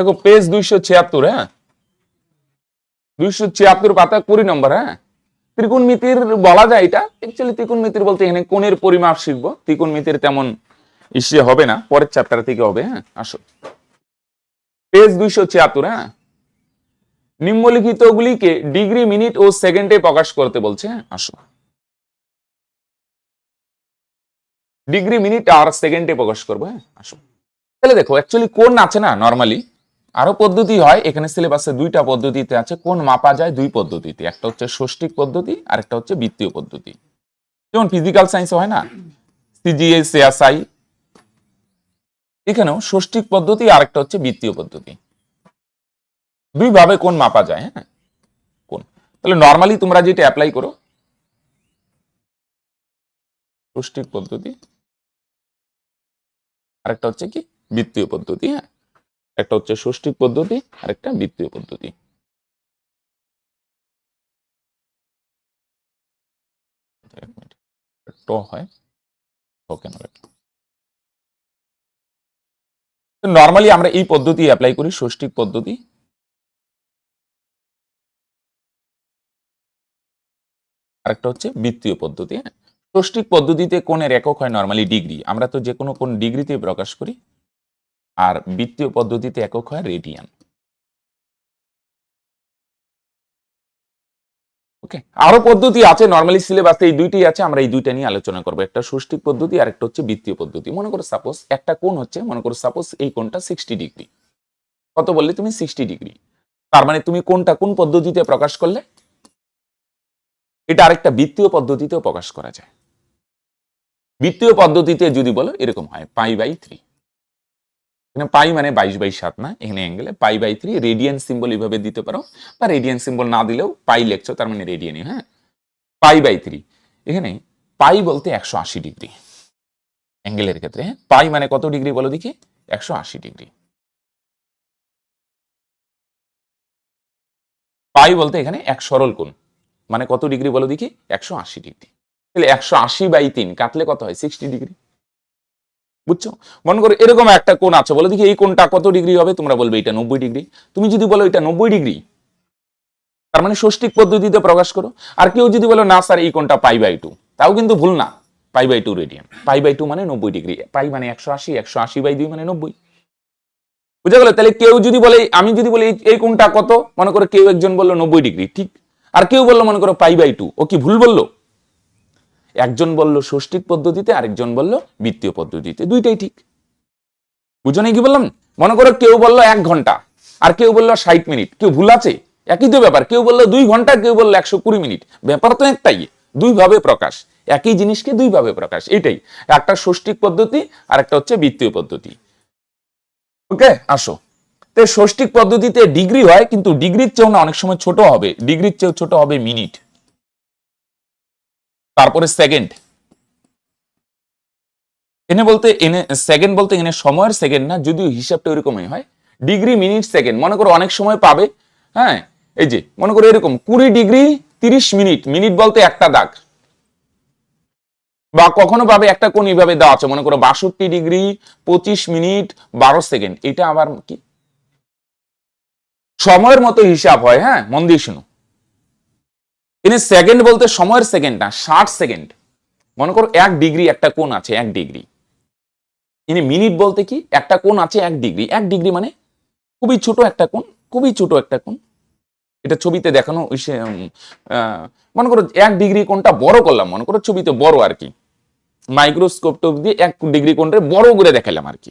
দেখো পেজ 276, হ্যাঁ 276 পাতা 20 নম্বর। হ্যাঁ ত্রিকোণমিতির বলা যায় এটা, অ্যাকচুয়ালি ত্রিকোণমিতির বলতে এখানে কোণের পরিমাপ শিখবো, ত্রিকোণমিতির তেমন ইসে হবে না, পরের চ্যাপ্টার থেকে হবে। হ্যাঁ আসো পেজ 276। হ্যাঁ নিম্নলিখিত গুলিকে ডিগ্রি, মিনিট ও সেকেন্ডে প্রকাশ করতে বলছে। হ্যাঁ আসো ডিগ্রি, মিনিট আর সেকেন্ডে প্রকাশ করবো। হ্যাঁ আসো তাহলে দেখো অ্যাকচুয়ালি কোণ আছে না, নরমালি আরো পদ্ধতি হয়, এখানে সিলেবাসে দুইটা পদ্ধতিতে আছে কোণ মাপা যায়, দুই পদ্ধতিতে, একটা হচ্ছে ষষ্ঠিক পদ্ধতি আর একটা হচ্ছে বৃত্তীয় পদ্ধতি। যেমন ফিজিক্যাল সায়েন্স হয় না, সিজিএস, এএসআই, এখানেও ষষ্ঠিক পদ্ধতি আর একটা হচ্ছে বৃত্তীয় পদ্ধতি, দুই ভাবে কোণ মাপা যায়। হ্যাঁ কোণ, তাহলে নরমালি তোমরা যেটা অ্যাপ্লাই করো ষষ্ঠিক পদ্ধতি, আরেকটা হচ্ছে কি বৃত্তীয় পদ্ধতি। হ্যাঁ একটা হচ্ছে ষষ্ঠিক পদ্ধতি আর একটা বৃত্তীয় পদ্ধতি। হয় নরমালি আমরা এই পদ্ধতি অ্যাপ্লাই করি, ষষ্ঠিক পদ্ধতি। আরেকটা হচ্ছে বৃত্তীয় পদ্ধতি। হ্যাঁ ষষ্ঠিক পদ্ধতিতে কোণের একক হয় নরমালি ডিগ্রি, আমরা তো যে কোনো কোণ ডিগ্রিতে প্রকাশ করি, আর বৃত্তীয় পদ্ধতিতে একক হয় রেডিয়ান। ওকে আরো পদ্ধতি আছে নরমালি সিলেবাসে, এই দুইটাই আছে, আমরা এই দুইটা নিয়ে আলোচনা করবো, একটা ষষ্ঠিক পদ্ধতি আর একটা হচ্ছে বৃত্তীয় পদ্ধতি। মনে করো সাপোজ একটা কোণ হচ্ছে, মনে করো সাপোজ এই কোণটা 60 ডিগ্রি, কত বললে তুমি 60 ডিগ্রি, তার মানে তুমি কোনটা কোন পদ্ধতিতে প্রকাশ করলে, এটা আরেকটা বৃত্তীয় পদ্ধতিতেও প্রকাশ করা যায়। বৃত্তীয় পদ্ধতিতে যদি বলো এরকম হয় π/3, এখানে পাই মানে 22/7 না, এখানে অ্যাঙ্গেলে π/3, রেডিয়ান সিম্বল এইভাবে দিতে পারো, বা রেডিয়ান সিম্বল না দিলেও পাই লেখছো, তার মানে রেডিয়ানই। হ্যাঁ π/3, এখানে পাই বলতে 180 ডিগ্রি অ্যাঙ্গেলের ক্ষেত্রে। হ্যাঁ পাই মানে কত ডিগ্রি বলো দেখি, 180 ডিগ্রি। পাই বলতে এখানে এক সরল কোণ, মানে কত ডিগ্রি বলো দেখি, 180 ডিগ্রি। তাহলে 180/3 কাটলে কত হয়, 60 ডিগ্রি। বুঝছো, মনে করো এরকম একটা কোণ আছে, বলো দেখি এই কোণটা কত ডিগ্রি হবে, তোমরা বলবে এটা 90 ডিগ্রি। তুমি যদি বলো এটা 90 ডিগ্রি, তার মানে ষষ্ঠিক পদ্ধতিতে প্রকাশ করো। আর কেউ যদি বলো না স্যার এই কোণটা π/2, তাও কিন্তু ভুল না, π/2 রেডিয়ান, π/2 মানে 90 ডিগ্রি, পাই মানে 180, 180/2 মানে 90। বুঝা গেল? তাহলে কেউ যদি বলে, আমি যদি বলি এই কোণটা কত, মনে করো কেউ একজন বললো 90 ডিগ্রি, ঠিক, আর কেউ বললো মনে করো π/2, ও কি ভুল বললো? একজন বলল ষষ্ঠিক পদ্ধতিতে, আরেকজন বলল বৃত্তীয় পদ্ধতিতে, দুইটাই ঠিক। বুঝো নাই কি বললাম? মনে করো কেউ বললো 1 ঘন্টা, আর কেউ বললো 60 মিনিট, কেউ ভুল আছে? একই তো ব্যাপার, কেউ বললো 2 ঘন্টা, কেউ বললো 120 মিনিট, ব্যাপার তো একটাই, দুই ভাবে প্রকাশ, একই জিনিসকে দুই ভাবে প্রকাশ, এটাই। একটা ষষ্ঠিক পদ্ধতি আর একটা হচ্ছে বৃত্তীয় পদ্ধতি। ওকে আসো, তো ষষ্ঠিক পদ্ধতিতে ডিগ্রি হয়, কিন্তু ডিগ্রির চেয়েও না, অনেক সময় ছোট হবে, ডিগ্রির চেয়েও ছোট হবে মিনিট, তারপরে সেকেন্ড। এনে বলতে এনে সেকেন্ড বলতে এনে সময়ের সেকেন্ড না, যদিও হিসাবটা ওইরকমই হয়, ডিগ্রি, মিনিট, সেকেন্ড। মনে করো অনেক সময় পাবে, হ্যাঁ এই যে মনে করো এরকম 20 ডিগ্রি 30 মিনিট, মিনিট বলতে একটা দাগ, বা কখনো পাবে একটা কোণ এইভাবে দেওয়া আছে, মনে করো 62 ডিগ্রি 25 মিনিট 12 সেকেন্ড, এটা আবার কি সময়ের মতো হিসাব হয়। হ্যাঁ মন দিয়ে শুনো, এনে সেকেন্ড বলতে সময়ের সেকেন্ড না, 60 সেকেন্ড। মনে করো 1 ডিগ্রি একটা কোণ আছে 1 ডিগ্রি, ইনি মিনিট বলতে কি একটা কোণ আছে 1 ডিগ্রি, 1 ডিগ্রি মানে খুবই ছোট একটা কোণ, খুবই ছোট একটা কোণ, এটা ছবিতে দেখানো। মনে করো 1 ডিগ্রি কোণটা বড় করলাম, মনে করো ছবিতে বড় আর কি, মাইক্রোস্কোপ টোপ দিয়ে 1 ডিগ্রি কোণটা বড় করে দেখালাম আর কি,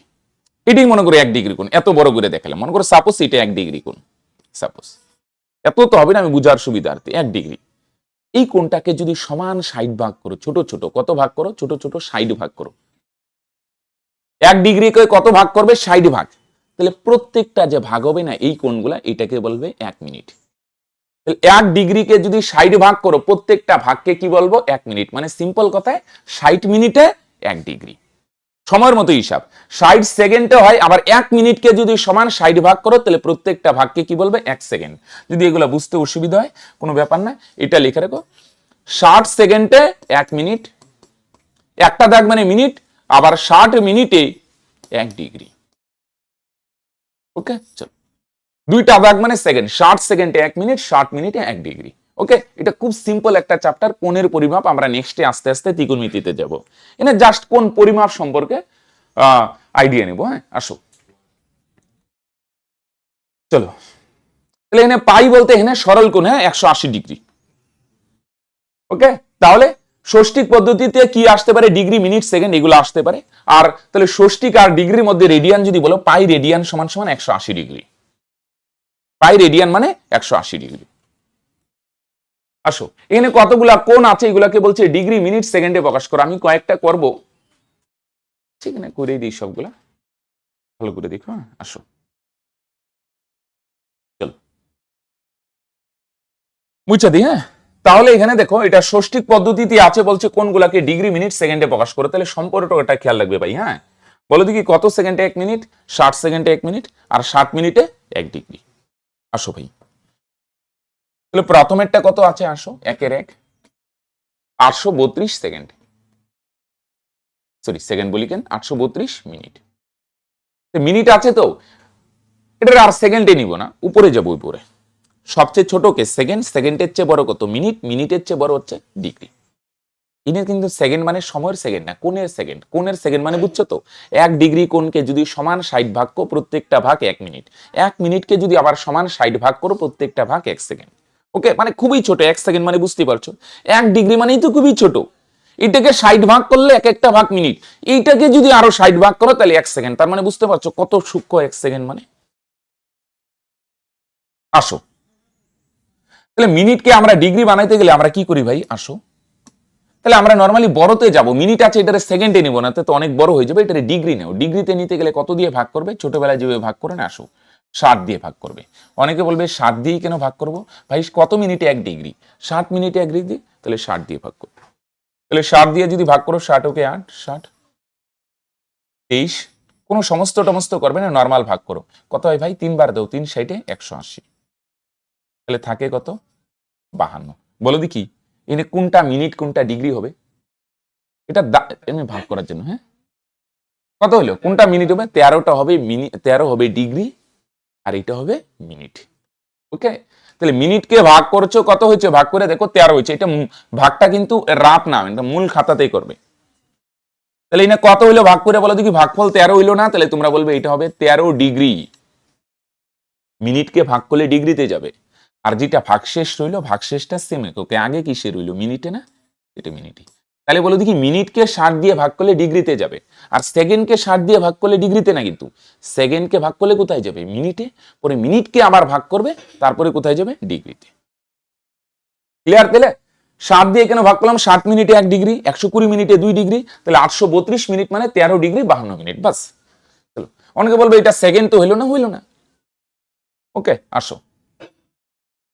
এটাই মনে করো 1 ডিগ্রি কোণ, এত বড় করে দেখালাম, মনে করো সাপোজ এটা 1 ডিগ্রি কোণ, সাপোজ, এত তো হবে না, আমি বুঝার সুবিধার্থে 1 ডিগ্রি। এই কোণটাকে যদি সমান 60 ভাগ করো, ছোট ছোট কত ভাগ করো, ছোট ছোট 60 ভাগ করো, 1 ডিগ্রিকে কত ভাগ করবে, 60 ভাগ, তাহলে প্রত্যেকটা যে ভাগ হবে না এই কোণগুলা, এটাকে বলবে 1 মিনিট। তাহলে 1 ডিগ্রিকে যদি 60 ভাগ করো, প্রত্যেকটা ভাগকে কি বলবো, 1 মিনিট, মানে সিম্পল কথায় 60 মিনিটে 1 ডিগ্রি। সময়ের মতো হিসাব 60 সেকেন্ডে হয়, আবার 1 মিনিটকে যদি সমান 60 ভাগ করো, তাহলে প্রত্যেকটা ভাগকে কি বলবে, 1 সেকেন্ড। যদি এগুলো বুঝতে অসুবিধা হয় কোনো ব্যাপার না, এটা লিখে রাখো, 60 সেকেন্ডে 1 মিনিট, একটা দাগ মানে মিনিট, আবার 60 মিনিটে 1 ডিগ্রি। ওকে চলো। দুইটা ভাগ মানে সেকেন্ড, 60 সেকেন্ডে 1 মিনিট, 60 মিনিটে 1 ডিগ্রি। ওকে, এটা খুব সিম্পল একটা চ্যাপ্টার, কোণের পরিমাপ। আমরা নেক্সটে আস্তে আস্তে ত্রিকোণমিতিতে যাব। এনে জাস্ট কোণ পরিমাপ সম্পর্কে আইডিয়া নেব। হ্যাঁ, আসো চলো। তাহলে এখানে পাই বলতে এখানে সরল কোণ, হ্যাঁ, 180 ডিগ্রি। ওকে, তাহলে ষষ্ঠিক পদ্ধতিতে কি আসতে পারে? ডিগ্রি, মিনিট, সেকেন্ড এগুলো আসতে পারে। আর তাহলে ষষ্ঠিক আর ডিগ্রির মধ্যে রেডিয়ান যদি বলো, পাই রেডিয়ান সমান সমান 180 ডিগ্রি। পাই রেডিয়ান মানে 180 ডিগ্রি। আসো, এখানে কতগুলা কোণ আছে এগুলাকে বলছে ডিগ্রি, মিনিট, সেকেন্ডে প্রকাশ করো। আমি কয়েকটা করব, ঠিক না, করে দিই সবগুলা, ভালো করে দেখো। হ্যাঁ, আসো চলো মুছে দিই। হ্যাঁ, তাহলে এখানে দেখো, এটা ষষ্ঠিক পদ্ধতিতে আছে, বলছে কোনগুলাকে ডিগ্রি, মিনিট, সেকেন্ডে প্রকাশ করে। তাহলে সম্পর্কটা খেয়াল রাখবে ভাই। হ্যাঁ, বলো দেখি কত সেকেন্ডে 1 মিনিট? 60 সেকেন্ডে 1 মিনিট, আর 60 মিনিটে 1 ডিগ্রি। আসো ভাই, তাহলে প্রথমেরটা কত আছে? আসো, 1 832 সেকেন্ড, সরি সেকেন্ড বলি কেন, 832 মিনিট। মিনিট আছে তো, এটার আর সেকেন্ডে নিব না, উপরে যাবো। উপরে সবচেয়ে ছোট কে সেকেন্ড, সেকেন্ডের চেয়ে বড় কত? মিনিট, মিনিটের চেয়ে বড় হচ্ছে ডিগ্রি। ইনি কিন্তু সেকেন্ড মানে সময়ের সেকেন্ড না, কোণের সেকেন্ড। কোণের সেকেন্ড মানে বুঝছো তো, 1 ডিগ্রি কোণকে যদি সমান 60 ভাগ করো, প্রত্যেকটা ভাগ 1 মিনিট। 1 মিনিটকে যদি আবার সমান 60 ভাগ করো, প্রত্যেকটা ভাগ 1 সেকেন্ড। ওকে, মানে খুবই ছোট। 1 সেকেন্ড মানে বুঝতে পারছো, 1 ডিগ্রি মানেই তো খুবই ছোট। এটাকে 60 ভাগ করলে এক একটা ভাগ মিনিট, এইটাকে যদি আরো 60 ভাগ করো তাহলে 1 সেকেন্ড। তার মানে বুঝতে পারছো কত সূক্ষ্ম 1 সেকেন্ড মানে। আসো, তাহলে মিনিটকে আমরা ডিগ্রি বানাইতে গেলে আমরা কি করি ভাই? আসো, তাহলে আমরা নরমালি বড়তে যাব। মিনিট আছে, এটারে সেকেন্ডে নিব না, তো অনেক বড় হয়ে যাবে। এটারে ডিগ্রি নেও। ডিগ্রিতে নিতে গেলে কত দিয়ে ভাগ করবে? ছোটবেলায় যেভাবে ভাগ করে না, আসো 60 দিয়ে ভাগ করবে। অনেকে বলবে 60 দিয়েই কেন ভাগ করব ভাই? কত মিনিটে 1 ডিগ্রি? 60 মিনিটে 1 ডিগ্রি, তাহলে 60 দিয়ে ভাগ করবে। তাহলে 60 দিয়ে যদি ভাগ করো, 60 ওকে 8, 60 23, কোনো সমস্ত টমস্ত করবে না, নর্মাল ভাগ করো। কত হয় ভাই? 3 বার দাও, 3 সাইডে 180, তাহলে থাকে কত? 52। বলো দেখি এনে কোনটা মিনিট কোনটা ডিগ্রি হবে? এটা এমনি ভাগ করার জন্য। হ্যাঁ, কত হলো? কোনটা মিনিট হবে? 13টা হবে মিনিট, 13 হবে ডিগ্রি, আর এটা হবে মিনিট। ওকে, তাহলে মিনিটকে ভাগ করছো, কত হয়েছে? ভাগ করে দেখো 13 হয়েছে। এটা ভাগটা কিন্তু রাফ না, এটা মূল খাতাতেই করবে। তাহলে এনে কত হইলো? ভাগ করে বলো দেখি, ভাগফল 13 হইলো না? তাহলে তোমরা বলবে এটা হবে 13 ডিগ্রি। মিনিটকে ভাগ করলে ডিগ্রিতে যাবে, আর যেটা ভাগশেষ রইলো, ভাগশেষটা সেম। ওকে, আগে কিসে রইলো? মিনিটে না? এটা মিনিটই। তাহলে বলো দেখি, মিনিটকে 60 দিয়ে ভাগ করলে ডিগ্রিতে যাবে, আর সেকেন্ডকে 60 দিয়ে ভাগ করলে ডিগ্রিতে না, কিন্তু সেকেন্ডকে ভাগ করলে কোথায় যাবে? মিনিটে। পরে মিনিটকে আবার ভাগ করবে, তারপরে কোথায় যাবে? ডিগ্রিতে। ক্লিয়ার? তাহলে 60 দিয়ে কেন ভাগ করলাম? 60 মিনিটে 1 ডিগ্রি, 120 মিনিটে 2 ডিগ্রি, তাহলে 832 মিনিট মানে 13 ডিগ্রি 52 মিনিট, বাস। চলো, অনেকে বলবে এটা সেকেন্ড তো হইলো না, হইলো না। ওকে, আসো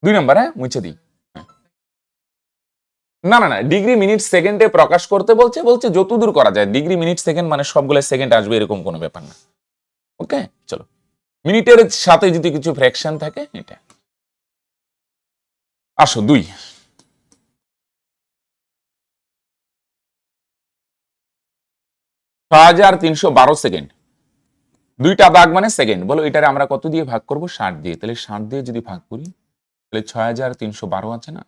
2 নম্বর। হ্যাঁ, মুছে দিই। না না না, ডিগ্রি, মিনিট, সেকেন্ডে প্রকাশ করতে বলছে, বলছে যতদূর করা যায়। ডিগ্রি, মিনিট, সেকেন্ড মানে সবগুলো সেকেন্ড আসবে এরকম কোনো ব্যাপার না। ওকে, চলো, মিনিটের সাথে যদি কিছু ফ্র্যাকশন থাকে এটা। আসো 2, 6312 সেকেন্ড। দুইটা দাগ মানে সেকেন্ড। বলো এটারে আমরা কত দিয়ে ভাগ করব? 60 দিয়ে। তাহলে 60 দিয়ে যদি ভাগ করি, তাহলে 6312 আছে না?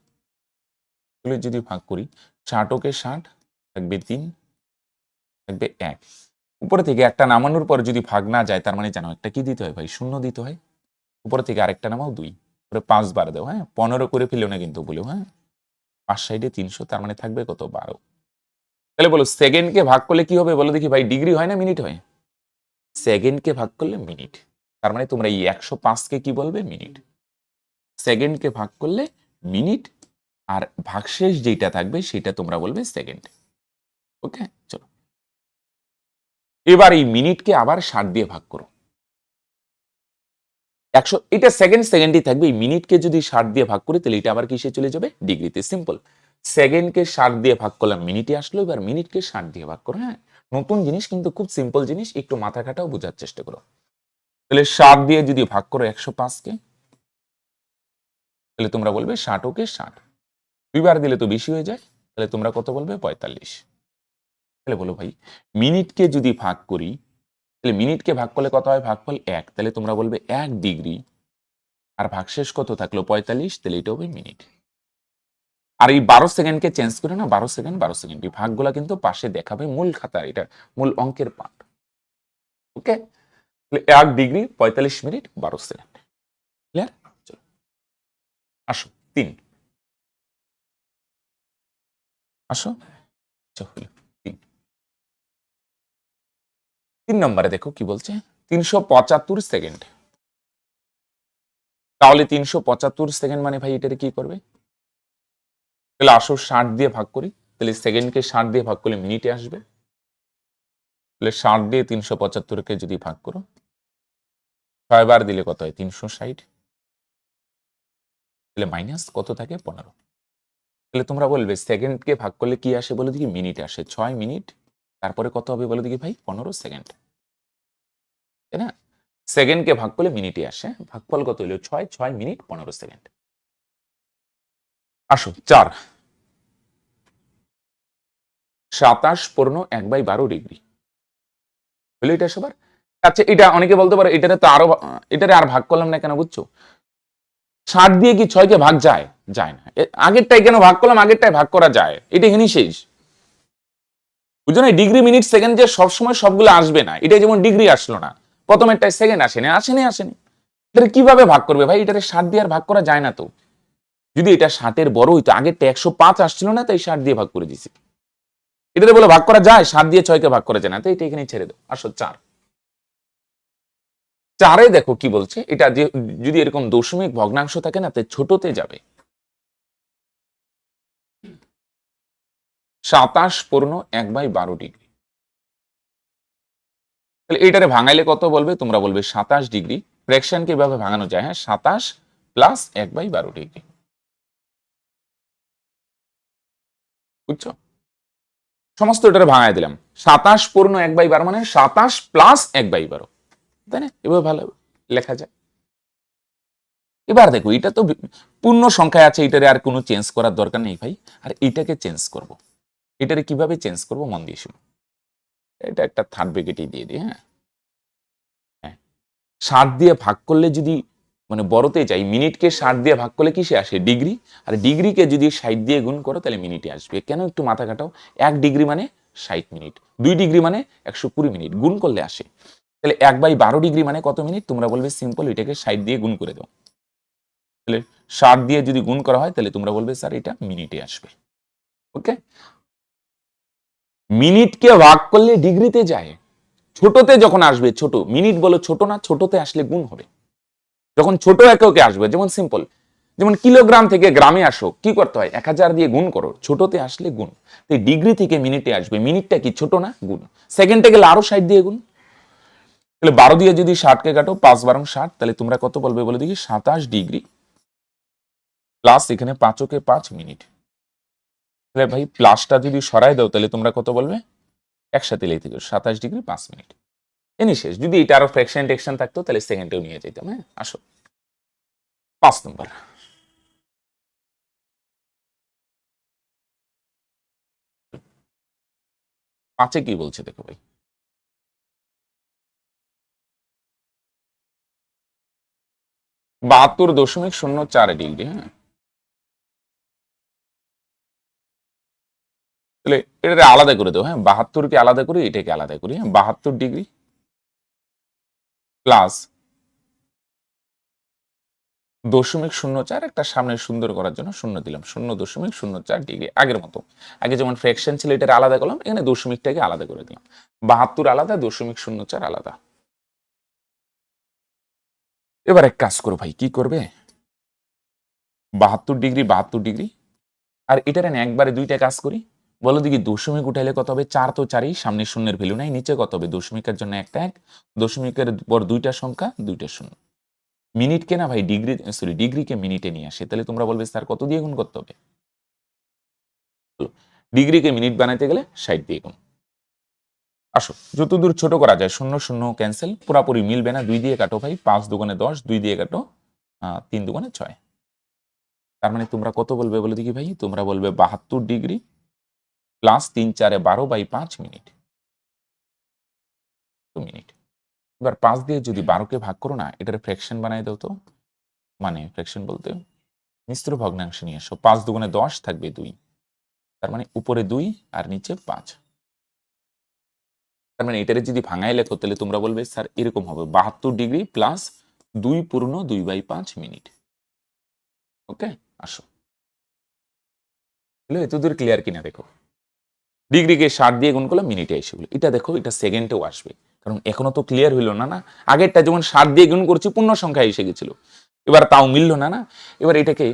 তাহলে যদি ভাগ করি, 60 কে 60 থাকবে 3, থাকবে 1। উপরে থেকে একটা নামানোর পর যদি ভাগ না যায়, তার মানে জানো একটা কি দিতে হয় ভাই? শূন্য দিতে হয়। উপরে থেকে আরেকটা নামাও 2, পরে 5 বার দাও। হ্যাঁ, 15 করে ফেলো না কিন্তু বলেও। হ্যাঁ, 5 সাইডে 300, তার মানে থাকবে কত? 12। তাহলে বলো সেকেন্ডকে ভাগ করলে কি হবে? বলো দেখি ভাই, ডিগ্রি হয় না মিনিট হয়? সেকেন্ডকে ভাগ করলে মিনিট। তার মানে তোমরা এই 105কে কি বলবে? মিনিট। সেকেন্ডকে ভাগ করলে মিনিট, আর ভাগশেষ যেটা থাকবে সেটা তোমরা বলবে সেকেন্ড। ওকে, চলো এবার এই মিনিটকে আবার 60 দিয়ে ভাগ করো। 100, এটা সেকেন্ড, সেকেন্ডই থাকবে। এই মিনিটকে যদি 60 দিয়ে ভাগ করি, তাহলে এটা আবার কিসে চলে যাবে? ডিগ্রিতে। সিম্পল। সেকেন্ডকে 60 দিয়ে ভাগ করলাম, মিনিটে আসলো। এবার মিনিটকে 60 দিয়ে ভাগ করো। হ্যাঁ, নতুন জিনিস কিন্তু খুব সিম্পল জিনিস, একটু মাথা খাটাও, বোঝার চেষ্টা করো। তাহলে 60 দিয়ে যদি ভাগ করো 105কে, তাহলে তোমরা বলবে 60 ওকে 60। 2 বার দিলে তো বেশি হয়ে যায়, তাহলে তোমরা কত বলবে? 45। তাহলে বলো ভাই, মিনিটকে যদি ভাগ করি, তাহলে মিনিটকে ভাগ করলে কত হয়? ভাগফল 1, তাহলে তোমরা বলবে 1 ডিগ্রি আর ভাগশেষ কত থাকলো 45, তাহলে এটা হবে মিনিট। আর এই 12 সেকেন্ডকে চেঞ্জ করে না 12 সেকেন্ড 12 সেকেন্ড, এই ভাগগুলা কিন্তু পাশে দেখাবে মূল খাতা, এটা মূল অঙ্কের পার্ট। ওকে, 1 ডিগ্রি 45 মিনিট 12 সেকেন্ড। ক্লিয়ার? চলো আসো 3, আসো চলো 3 নম্বরে দেখো কি বলছে, 375 সেকেন্ড। তাহলে 375 সেকেন্ড মানে ভাই এটারে কি করবে, তাহলে আসো 60 দিয়ে ভাগ করি, তাহলে সেকেন্ডকে 60 দিয়ে ভাগ করলে মিনিটে আসবে। তাহলে 60 দিয়ে 375কে যদি ভাগ করো 6 বার দিলে কত হয় 360, তাহলে মাইনাস কত থাকে 15। তাহলে তোমরা বলবে সেকেন্ডকে ভাগ করলে কি আসে বলে দেখি, মিনিট আসে, 6 মিনিট, তারপরে কত হবে বলে দেখি ভাই 15 সেকেন্ড, তাই না? সেকেন্ডকে ভাগ করলে মিনিটে আসে, ভাগফল কত হলো 6, 6 মিনিট 15 সেকেন্ড। আসো 4, 27/1/12 ডিগ্রি হলো এটা সবার। আচ্ছা এটা অনেকে বলতে পারে এটারে তো আরো, এটারে আর ভাগ করলাম না কেন, বুঝছো? 60 দিয়ে কি 6 কে ভাগ যায়? যায় না। আগেরটাই কেন ভাগ করলাম, আগেরটাই ভাগ করা যায়, এটা এখানেই শেষ। বুঝছো না, ডিগ্রি মিনিট সেকেন্ড যে সবসময় সবগুলো আসবে না, এটা যেমন ডিগ্রি আসলো না, প্রথমেরটাই সেকেন্ড আসেনি, আসেনি। এটা কিভাবে ভাগ করবে ভাই, এটারে 60 দিয়ে আর ভাগ করা যায় না তো। যদি এটা 60-এর বড় হইতো, আগেরটা 105 আসছিল না, তাই 60 দিয়ে ভাগ করে দিছি। এটারে বলে ভাগ করা যায়, 7 দিয়ে 6 কে ভাগ করা যায় না, তো এটা এখানে ছেড়ে দাও। আসো 4, 4-এ দেখো কি বলছে, এটা যে যদি এরকম দশমিক ভগ্নাংশ থাকে না, তাই ছোটতে যাবে। 27/1/12 ডিগ্রি, তাহলে এটারে ভাঙাইলে কত বলবে, তোমরা বলবে 27 ডিগ্রি। ফ্র্যাকশন কিভাবে ভাঙানো যায়, হ্যাঁ 27 প্লাস 1/12 ডিগ্রি, বুঝছো? সমস্ত এটারে ভাঙাই দিলাম, 27/1/12 মানে 27 প্লাস 1/12, তাই না? এভাবে ভালো লেখা যায়। এবার দেখো এটা তো পূর্ণ সংখ্যায় আছে, এটারে আর কোনো চেঞ্জ করার দরকার নেই ভাই। আর এটাকে চেঞ্জ করব, এটারে কিভাবে চেঞ্জ করব মন দিয়ে শুনো। এটা একটা থার্ড ব্র্যাকেটই দিয়ে দিই, হ্যাঁ। 60 দিয়ে ভাগ করলে যদি মানে বড়তে যাই, মিনিটকে 60 দিয়ে ভাগ করলে কিসে আসে, ডিগ্রি। আর ডিগ্রিকে যদি 60 দিয়ে গুণ করো তাহলে মিনিটে আসবে। কেন, একটু মাথা কাটাও। 1 ডিগ্রি মানে 60 মিনিট, 2 ডিগ্রি মানে 120 মিনিট, গুণ করলে আসে। তাহলে 1/12 ডিগ্রি মানে কত মিনিট, তোমরা বলবে সিম্পল এটাকে 60 দিয়ে গুণ করে দাও। তাহলে 60 দিয়ে যদি গুণ করা হয় তাহলে তোমরা বলবে স্যার এটা মিনিটে আসবে। ওকে, মিনিটকে ভাগ করলে ডিগ্রিতে যায়, ছোটতে যখন আসবে, ছোট মিনিট বলো ছোট না, ছোটতে আসলে গুণ হবে। যখন ছোট এককে আসবে, যেমন সিম্পল, যেমন কিলোগ্রাম থেকে গ্রামে আসো, কি করতে হয় 1000 দিয়ে গুণ করো, ছোটতে আসলে গুণ। তো ডিগ্রি থেকে মিনিটে আসবে, মিনিটটা কি ছোট না, গুণ। সেকেন্ডে গেলে আরো 60 দিয়ে গুণ। তাহলে 12 দিয়ে যদি 60কে কাটো, 5 × 60, তাহলে তোমরা কত বলবে বলে দেখি, 27 ডিগ্রি প্লাস এখানে 5কে 5 মিনিট। তাহলে ভাই প্লাসটা যদি সরাই দাও তাহলে তোমরা কত বলবে, একসাথে লিখে দিও 27 ডিগ্রি 5 মিনিট। এনি শেষ। যদি এটা আরো ফ্র্যাকশন টেকশন থাকতো তাহলে সেকেন্ডেও নিয়ে যেতাম। হ্যাঁ আসো 5 নম্বর। 5-এ কি বলছে দেখো ভাই, 72.04 ডিগ্রি। হ্যাঁ, তাহলে এটা আলাদা করে দাও। হ্যাঁ 72কে আলাদা করি, এটাকে আলাদা করি। হ্যাঁ 72 ডিগ্রি প্লাস 0.04, একটা সামনে সুন্দর করার জন্য শূন্য দিলাম, 0.04 ডিগ্রি। আগের মতো, আগে যেমন ফ্র্যাকশন ছিল এটা আলাদা করলাম, এখানে দশমিকটাকে আলাদা করে দিলাম। 72 আলাদা, 0.04 আলাদা। এবার এক কাজ করো ভাই, কি করবে, 72 ডিগ্রি 72 ডিগ্রি, আর এটার একবারে দুইটা কাজ করি। বলো দেখি দশমিক উঠাইলে কত হবে, 4 তো 4ই, সামনে শূন্যের ভ্যালু নাই, নিচে কত হবে, দশমিকের জন্য একটা 1, দশমিকের পর দুইটা সংখ্যা, দুইটা শূন্য। মিনিটকে না ভাই ডিগ্রি, সরি ডিগ্রিকে মিনিটে নিয়ে আসে, তাহলে তোমরা বলবে স্যার কত দিয়ে গুণ করতে হবে, ডিগ্রিকে মিনিট বানাইতে গেলে 60 দিয়ে গুণ। আসো যতদূর ছোট করা যায়, শূন্য শূন্য ক্যান্সেল, পুরাপুরি মিলবে না, 2 দিয়ে কাটো ভাই, 5 দুগুণে 10, 2 দিয়ে কাটো 3 দুগুণে 6। তার মানে তোমরা কত বলবে বলে দেখি ভাই, তোমরা বলবে 72 ডিগ্রি প্লাস 3 4 12/5 মিনিট, মিনিট। এবার 5 দিয়ে যদি 12কে ভাগ করো না, এটার ফ্র্যাকশন বানাই দাও তো, মানে ফ্র্যাকশন বলতে মিশ্র ভগ্নাংশ নিয়ে আসো, 5 দুগুণে 10 থাকবে 2, তার মানে উপরে 2 আর নিচে 5। তার মানে এটারে যদি ভাঙায় লেখো তাহলে তোমরা বলবে স্যার এরকম হবে 72 ডিগ্রি প্লাস 2 পূর্ণ 2/5 মিনিট। ওকে, আসো এতদূর ক্লিয়ার কিনা দেখো। ডিগ্রিকে 60 দিয়ে গুণ করলে মিনিটে এসে গেলো। এটা দেখো এটা সেকেন্ডেও আসবে, কারণ এখনো তো ক্লিয়ার হইলো না। আগেরটা যেমন 60 দিয়ে গুণ করছি পূর্ণ সংখ্যা এসে গেছিল, এবার তাও মিললো না। এবার এটাকে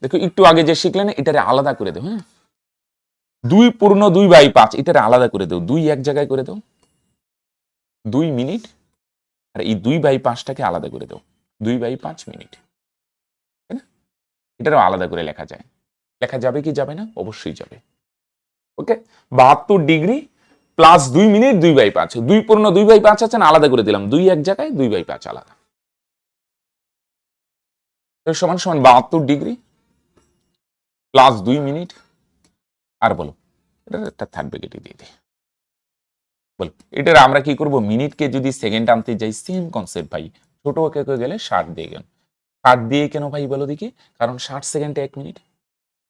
দেখো একটু আগে যে শিখলেন এটারে আলাদা করে দাও। হ্যাঁ, 2 পূর্ণ 2/5 এটারে আলাদা করে দাও, 2 এক জায়গায় করে দাও 2 মিনিট, আর এই 2/5টাকে আলাদা করে দাও 2/5 মিনিট। তাই না? এটারও আলাদা করে লেখা যায়। লেখা যাবে কি যাবে না? অবশ্যই যাবে। ওকে, 72 ডিগ্রি প্লাস 2 মিনিট 2/5, 2 পূর্ণ 2/5 আছে না, আলাদা করে দিলাম, 2 এক জায়গায় 2/5 আলাদা, সমান সমান 72 ডিগ্রি প্লাস 2 মিনিট। আর বলো এটা একটা থার্ড ব্র্যাকেটে দিয়ে দে। বল এটার আমরা কি করব, মিনিটকে যদি সেকেন্ড আনতে যাই সেম কনসেপ্ট ভাই, ছোট একক গেলে 60 দিয়ে গেল। 60 দিয়ে কেন ভাই বলো দেখি, কারণ 60 সেকেন্ডে 1 মিনিট,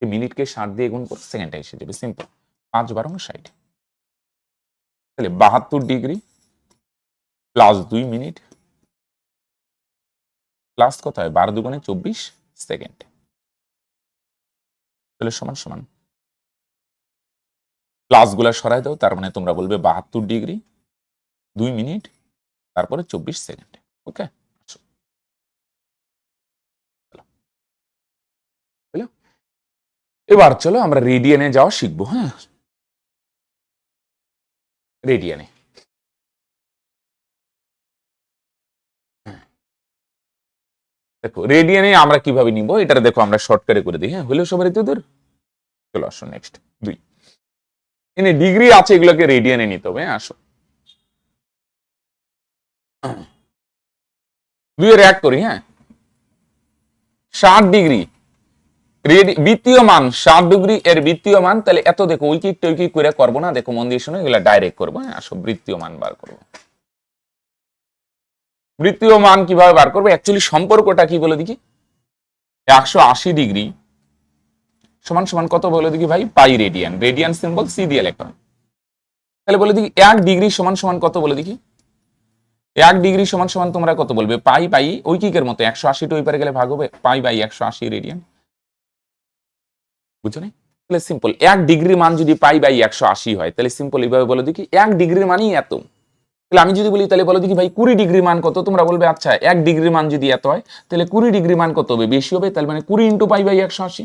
মিনিটকে 60 দিয়ে গুণ করে সেকেন্ডে এসে যাবে, সিম্পল, 5 12 60। তাহলে 72 ডিগ্রি প্লাস 2 মিনিট প্লাস কত হয় 12 দুগুণে 24 সেকেন্ড, তাহলে সমান সমান প্লাস গুলা সরাই দাও, তার মানে তোমরা বলবে 72 ডিগ্রি 2 মিনিট তারপরে 24 সেকেন্ড। ওকে, এবার চলো আমরা রেডিয়ানে যাওয়া শিখবো। হ্যাঁ, রেডিয়ানে দেখো, রেডিয়ানে আমরা কিভাবে নিব এটা দেখো, আমরা শর্টকাটে করে দিই। হ্যাঁ, হলো সবার এত দূর, চলো আসো নেক্সট 2। এনে ডিগ্রি আছে, এগুলোকে রেডিয়ানে নিতে হবে। হ্যাঁ, আসো 2 এর 1 করি। হ্যাঁ, 60 ডিগ্রি বৃত্তীয় মান 60 ডিগ্রি এর বৃত্তীয় মান, তাহলে এত দেখো উইকিট টুইকিট করে করবো না, দেখো মন দিয়ে শুনে এগুলা ডাইরেক্ট করবো। হ্যাঁ, আসো বৃত্তীয় মান বার করবো। বৃত্তীয় মান কিভাবে বার করবো, অ্যাকচুয়ালি সম্পর্কটা কি বলে দেখি, 180 ডিগ্রি সমান সমান কত বলে দেখি ভাই, pi radian, radian symbol C দিয়ে লেখা। তাহলে বলে দেখি 1 ডিগ্রি সমান সমান কত বলে দেখি, 1 ডিগ্রি সমান সমান তোমরা কত বলবে, পাই পাই ঐকিকের মতো 180 ওই পারে গেলে ভাগ হবে, পাই বাই 180 রেডিয়ান। বুঝছো না? তাহলে সিম্পল 1 ডিগ্রির মান যদি পাই বাই 180 হয়, তাহলে সিম্পল এইভাবে বলে দেখি 1 ডিগ্রির মানই এত। তাহলে আমি যদি বলি তাহলে বলো দেখি ভাই 20 ডিগ্রি মান কত, তোমরা বলবে আচ্ছা 1 ডিগ্রি মান যদি এত হয় তাহলে 20 ডিগ্রি মান কত হবে, বেশি হবে, তাহলে মানে 20 ইন্টু পাই বাই 180।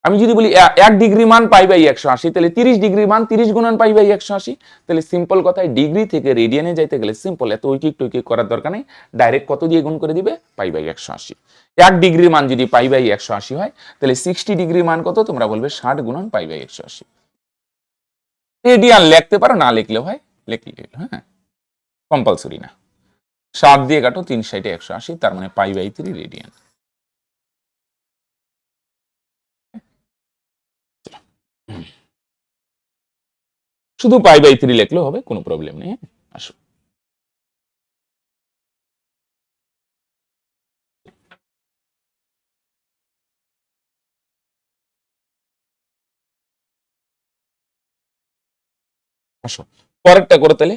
আমি যদি বলি 1 ডিগ্রি মান পাই বাই 180, তাহলে 30 ডিগ্রি মান 30 গুণন পাই বাই 180। তাহলে সিম্পল কথায় ডিগ্রি থেকে রেডিয়ানে যাইতে গেলে সিম্পল এত ঐকিক টৈকিক করার দরকার নেই, ডাইরেক্ট কত দিয়ে গুণ করে দিবে, পাই বাই 180। 1 ডিগ্রি মান যদি পাই বাই 180 হয় তাহলে 60 ডিগ্রি মান কত, তোমরা বলবে 60 গুণন পাই বাই 180। রেডিয়ান লিখতে পারো, না লিখলেও হয়, লিখলে হ্যাঁ, কম্পালসরি না। 7 দিয়ে কাটো, 3 60 180, তার মানে পাই বাই 3 রেডিয়ান। শুধু পাই বাই 3 লিখলেও হবে, কোনো প্রবলেম নেই। আসো আসো পরেরটা করো তাহলে।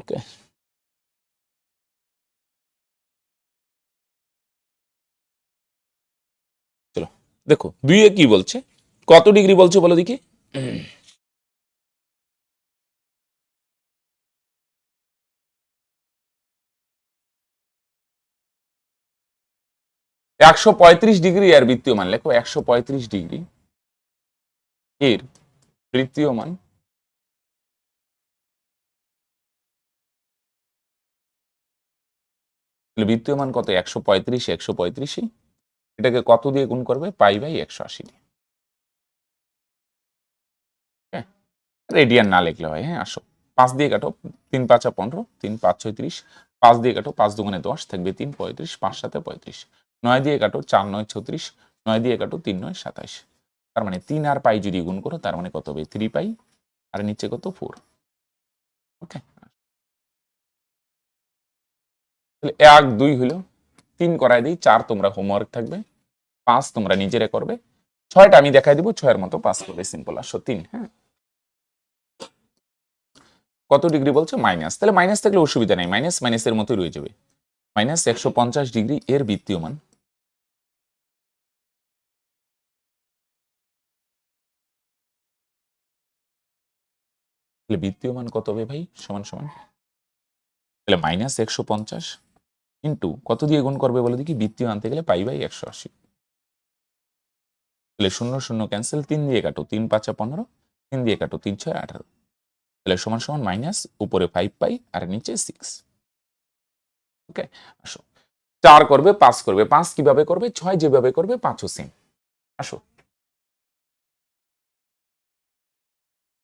ওকে, চলো দেখো 2 এ কি বলছে, কত ডিগ্রি বলছে বলো দেখি, 135 ডিগ্রি এর বৃত্তীয় মান লেখো, 135 ডিগ্রি এর বৃত্তীয় মান, বৃত্তীয় মান কত, 135 135, এটাকে কত দিয়ে গুণ করবে, পাই বাই 180 দিয়ে। রেডিয়ান না লিখলে হয়। হ্যাঁ, আসো 5 দিয়ে কাটো, 3 5 15, 3 5 36, 5 দিয়ে কাটো, 5 দুগুণে 10 থাকবে 3 35, 5 7 35, 9 দিয়ে কাটো, 4 9 36, 9 দিয়ে কাটো, 3 9 27, তার মানে 3 আর পাই যদি গুণ করো তার মানে কত হবে 3 পাই, আর নিচে কত 4। ওকে, তাহলে 1 2 হলো, 3 করাই দিই, 4 তোমরা হোমওয়ার্ক থাকবে, 5 তোমরা নিজেরা করবে, 6টা আমি দেখাই দিব, 6 এর মতো পাস করবে, সিম্পল। আসো 3, হ্যাঁ কত ডিগ্রি বলছো? মাইনাস, তাহলে মাইনাস থাকলে অসুবিধা নেই, মাইনাস মাইনাসের মতোই রয়ে যাবে। মাইনাস 150 ডিগ্রি এর বৃত্তীয় মান, তাহলে বৃত্তীয় মান কত হবে ভাই? সমান সমান, তাহলে মাইনাস 150 ইন্টু কত দিয়ে গুণ করবে বলে দেখি? বৃত্তীয় আনতে গেলে পাই বাই 180, তাহলে 0 0 ক্যান্সেল, 3 দিয়ে কাটো, 3 5 15, 3 দিয়ে কাটো, 3 6 18, তাহলে সমান সমান মাইনাস উপরে 5 পাই আর নিচে 6। ওকে, আসো 4 করবে, 5 করবে, 5 কিভাবে করবে? 6 যেভাবে করবে 5ও সেম। আসো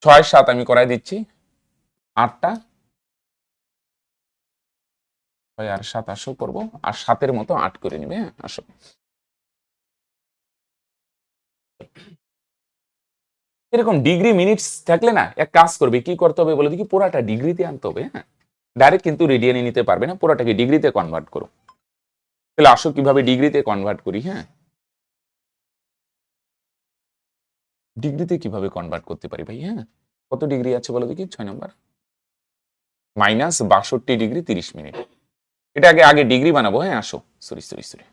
6 7 আমি করাই দিচ্ছি, 8টা 6 আর 7 আসো করবো, আর 7-এর মতো 8 করে নিবে। হ্যাঁ আসো, এরকম ডিগ্রি মিনিটস থাকলে না এক কাজ করবে, কি করতে হবে বলে দেখি? পুরাটা ডিগ্রিতে আনতে হবে। হ্যাঁ ডাইরেক্ট কিন্তু রেডিয়ানে নিতে পারবে না, পুরাটাকে ডিগ্রিতে কনভার্ট করো। তাহলে আসো কিভাবে ডিগ্রিতে কনভার্ট করি। হ্যাঁ ডিগ্রিতে কিভাবে কনভার্ট করতে পারি ভাই? হ্যাঁ কত ডিগ্রি আছে বলো দেখি? 6 নম্বর, মাইনাস 62 ডিগ্রি 30 মিনিট, এটা আগে আগে ডিগ্রি বানাবো। হ্যাঁ আসো, সরি সরি সরি,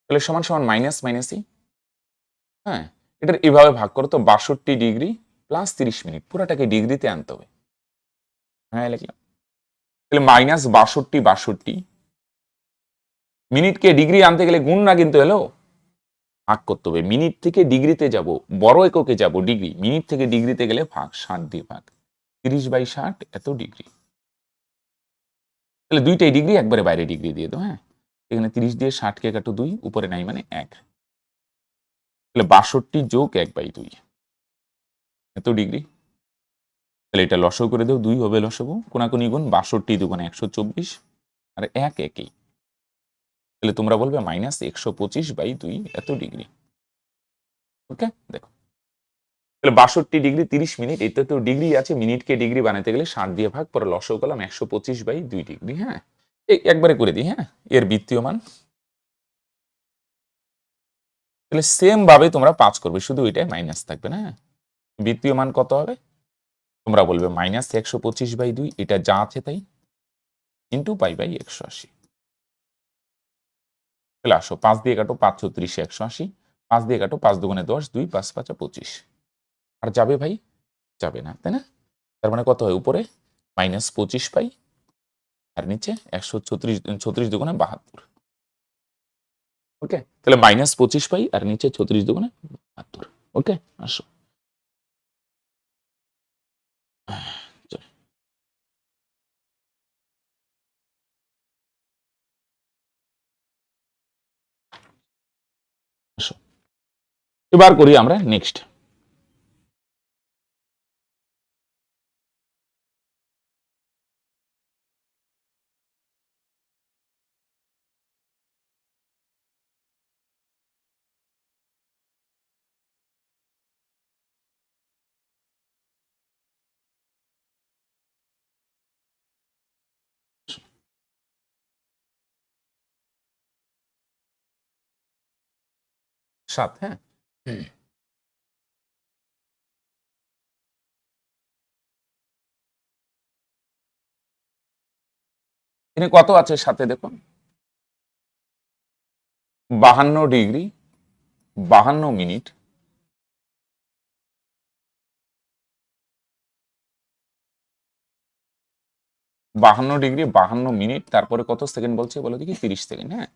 তাহলে সমান সমান মাইনাস মাইনাসই, হ্যাঁ এটার এভাবে ভাগ করো তো, 62 ডিগ্রি প্লাস 30 মিনিট, পুরাটাকে ডিগ্রিতে আনতে হবে। হ্যাঁ লিখলাম, তাহলে মাইনাস 62 62, মিনিটকে ডিগ্রি আনতে গেলে গুণ না কিন্তু এলো, ভাগ করতে হবে। মিনিট থেকে ডিগ্রিতে যাব, বড় এককে যাব ডিগ্রি, মিনিট থেকে ডিগ্রিতে গেলে ভাগ, 60 দিয়ে ভাগ, 30/60 এত ডিগ্রি, তাহলে দুইটাই ডিগ্রি, একবারে বাইরে ডিগ্রি দিয়ে দাও। হ্যাঁ এখানে 30 দিয়ে 60কে কাটো 2, উপরে নাই মানে 1, তাহলে 62 যোগ 1/2 এত ডিগ্রি, তাহলে এটা লসাগু করে দাও, 2 হবে লসাগু, কোনাকুনি গুণ, 62 দুগুণে 124 আর 1 একই, তাহলে তোমরা বলবে মাইনাস 125/2 এত ডিগ্রি। ওকে দেখো, তাহলে 62 ডিগ্রি 30 মিনিট, এতে তো ডিগ্রি আছে, মিনিটকে ডিগ্রি বানাতে গেলে 60 দিয়ে ভাগ, পরে লসাগু করলাম 125/2 ডিগ্রি। হ্যাঁ একবারে করে দিই। হ্যাঁ এর বৃত্তীয় মান, তাহলে সেম ভাবে তোমরা 5 করবে, শুধু এটাই মাইনাস থাকবে না। বৃত্তীয় মান কত হবে? তোমরা বলবে মাইনাস 125/2, এটা যা আছে তাই, ইন্টু পাই বাই 180। তাহলে আসো 5 দিয়ে কাটো, 5 36 180, 5 দিয়ে কাটো, 5 দুগুণে 10, 2 5 5 25, আর যাবে ভাই? যাবে না, তাই না? তার মানে কত হয়? উপরে মাইনাস 25 পাই আর নিচে 136, 36 দুগুণে 72। ওকে, তাহলে মাইনাস 25 পাই আর নিচে 36 দুগুণে 72। ওকে আসো, আসো এবার করি আমরা নেক্সট। সাত, হ্যাঁ এখানে কত আছে সাথে দেখুন? 52 ডিগ্রি 52 মিনিট, 52 ডিগ্রি 52 মিনিট, তারপরে কত সেকেন্ড বলছে বলো দেখি? 30 সেকেন্ড। হ্যাঁ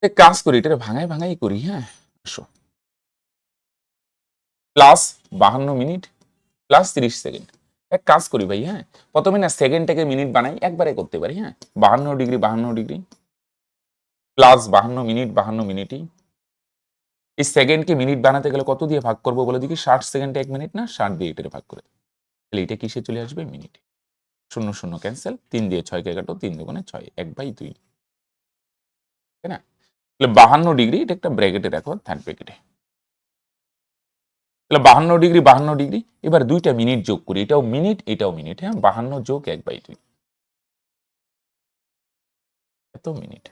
এক কাজ করি, এটা ভাঙাই ভাঙাই করি। হ্যাঁ আসো, প্লাস 52 মিনিট প্লাস 30 সেকেন্ড, এক কাজ করি ভাই। হ্যাঁ প্রথমে না সেকেন্ডটাকে মিনিট বানাই, একবারে করতে পারি। হ্যাঁ 52 ডিগ্রি 52 ডিগ্রি প্লাস 52 মিনিট 52 মিনিটই, এই সেকেন্ডকে মিনিট বানাতে গেলে কত দিয়ে ভাগ করবো বলে দেখি? 60 সেকেন্ডে 1 মিনিট না, 60 দিয়ে এটারে ভাগ করে, তাহলে এটা কিসে চলে আসবে? মিনিটে। 0 0 ক্যান্সেল, 3 দিয়ে 6কে কাটো, 3 দুগুণে 6, 1/2, তাই না? তাহলে 52 ডিগ্রি, এটা একটা ব্র্যাকেটে রাখো, থার্ড ব্র্যাকেটে, তাহলে 52 ডিগ্রি, এবার দুইটা মিনিট যোগ করি, এটাও মিনিট এটাও মিনিট, হ্যাঁ 52 যোগ 1/2 এত মিনিট।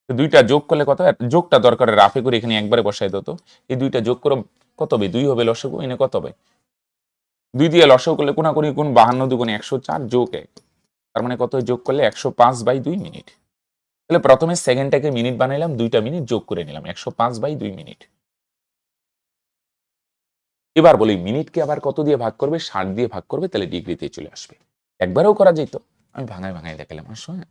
দুইটা যোগ করলে কত, যোগটা দরকার রাফে করে এখানে একবারে বসাই দিত, এই দুইটা যোগ করে কত হবে 2 হবে লসাগু, এনে কত হবে 2 দিয়ে লসাগু করলে কোনাকুনি কোন 52 দুগুণে 104 যোগ 1, তার মানে কত যোগ করলে 105/2 মিনিট। তাহলে প্রথমে সেকেন্ডটাকে মিনিট বানাইলাম, দুইটা মিনিট যোগ করে নিলাম 105/2 মিনিট। এবার বলি মিনিটকে আবার কত দিয়ে ভাগ করবে, 60 দিয়ে ভাগ করবে, তাহলে ডিগ্রিতে চলে আসবে। একবারেও করা যেত, আমি ভাঙায় ভাঙায় দেখালাম। আসো হ্যাঁ,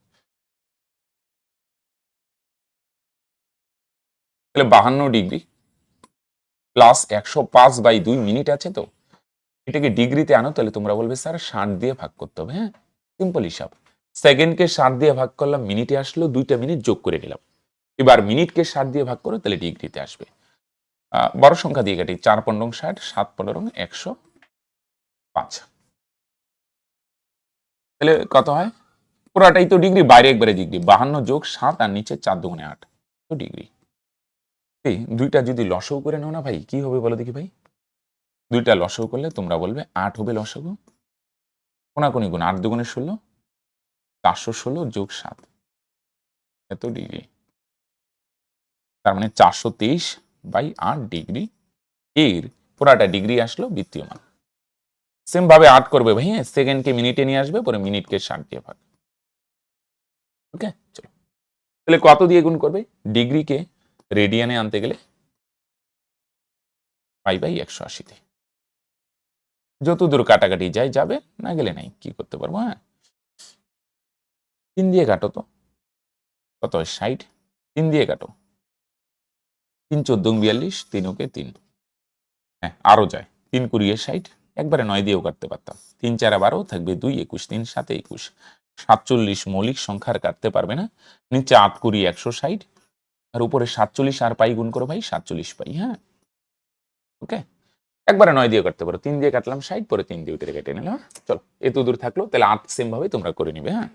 তাহলে 52 ডিগ্রি প্লাস 105/2 মিনিট আছে, তো এটাকে ডিগ্রিতে আনো, তাহলে তোমরা বলবে স্যার 60 দিয়ে ভাগ করতে হবে। হ্যাঁ সিম্পল হিসাব, সেকেন্ডকে 60 দিয়ে ভাগ করলাম, মিনিটে আসলো, দুইটা মিনিট যোগ করে নিলাম। এবার মিনিটকে 60 দিয়ে ভাগ করো, তাহলে ডিগ্রিতে আসবে। বড় সংখ্যা দিয়ে কাটি, 4×15 = 60, 7×15 = 105। তাহলে কত হয়, পুরাটাই তো ডিগ্রি, বাইরে একবারে ডিগ্রি, 52 যোগ 7 আর নিচে 4 দুগুণে 8 তো ডিগ্রি। এই দুইটা যদি লসাগু করে নাও না ভাই, কি হবে বলো দেখি ভাই, দুইটা লসাগু করলে তোমরা বলবে 8 হবে লসাগু, কোনাকুনি গুণ 8 দুগুণে 16, 416 যোগ 7 এত ডিগ্রি, তার মানে 423/8 ডিগ্রি। এর পুরাটা ডিগ্রি আসলো বৃত্তীয় মান। সেম ভাবে 8 করবে ভাই, হ্যাঁ সেকেন্ডকে মিনিটে নিয়ে আসবে, পরে মিনিটকে 60 দিয়ে ভাগ। ওকে চলো, তাহলে কত দিয়ে গুণ করবে, ডিগ্রিকে রেডিয়ানে আনতে গেলে π/180 তে, যত দূর কাটাকাটি যায় যাবে, না গেলে নাই, কি করতে পারবো। হ্যাঁ 3 দিয়ে কাটো তো, কত হয় 60, 3 দিয়ে কাটো, 3×14 = 42, 3 ওকে 3, হ্যাঁ আরো যায়, 3×20 = 60, একবারে 9 দিয়েও কাটতে পারতাম, 3×4 = 12, থাকবে 2, 21, 3 × 7 = 21, 47 মৌলিক সংখ্যার কাটতে পারবে না, নিচে 8×20 = 160, আর উপরে 47 আর পাই গুণ করো ভাই, 47 পাই। হ্যাঁ ওকে, একবারে 9 দিয়ে কাটতে পারো, 3 দিয়ে কাটলাম 60, পরে 3 দিয়ে উঠে কেটে নিলাম। চলো এত দূর থাকলো, তাহলে 8 সেম ভাবে তোমরা করে নিবে। হ্যাঁ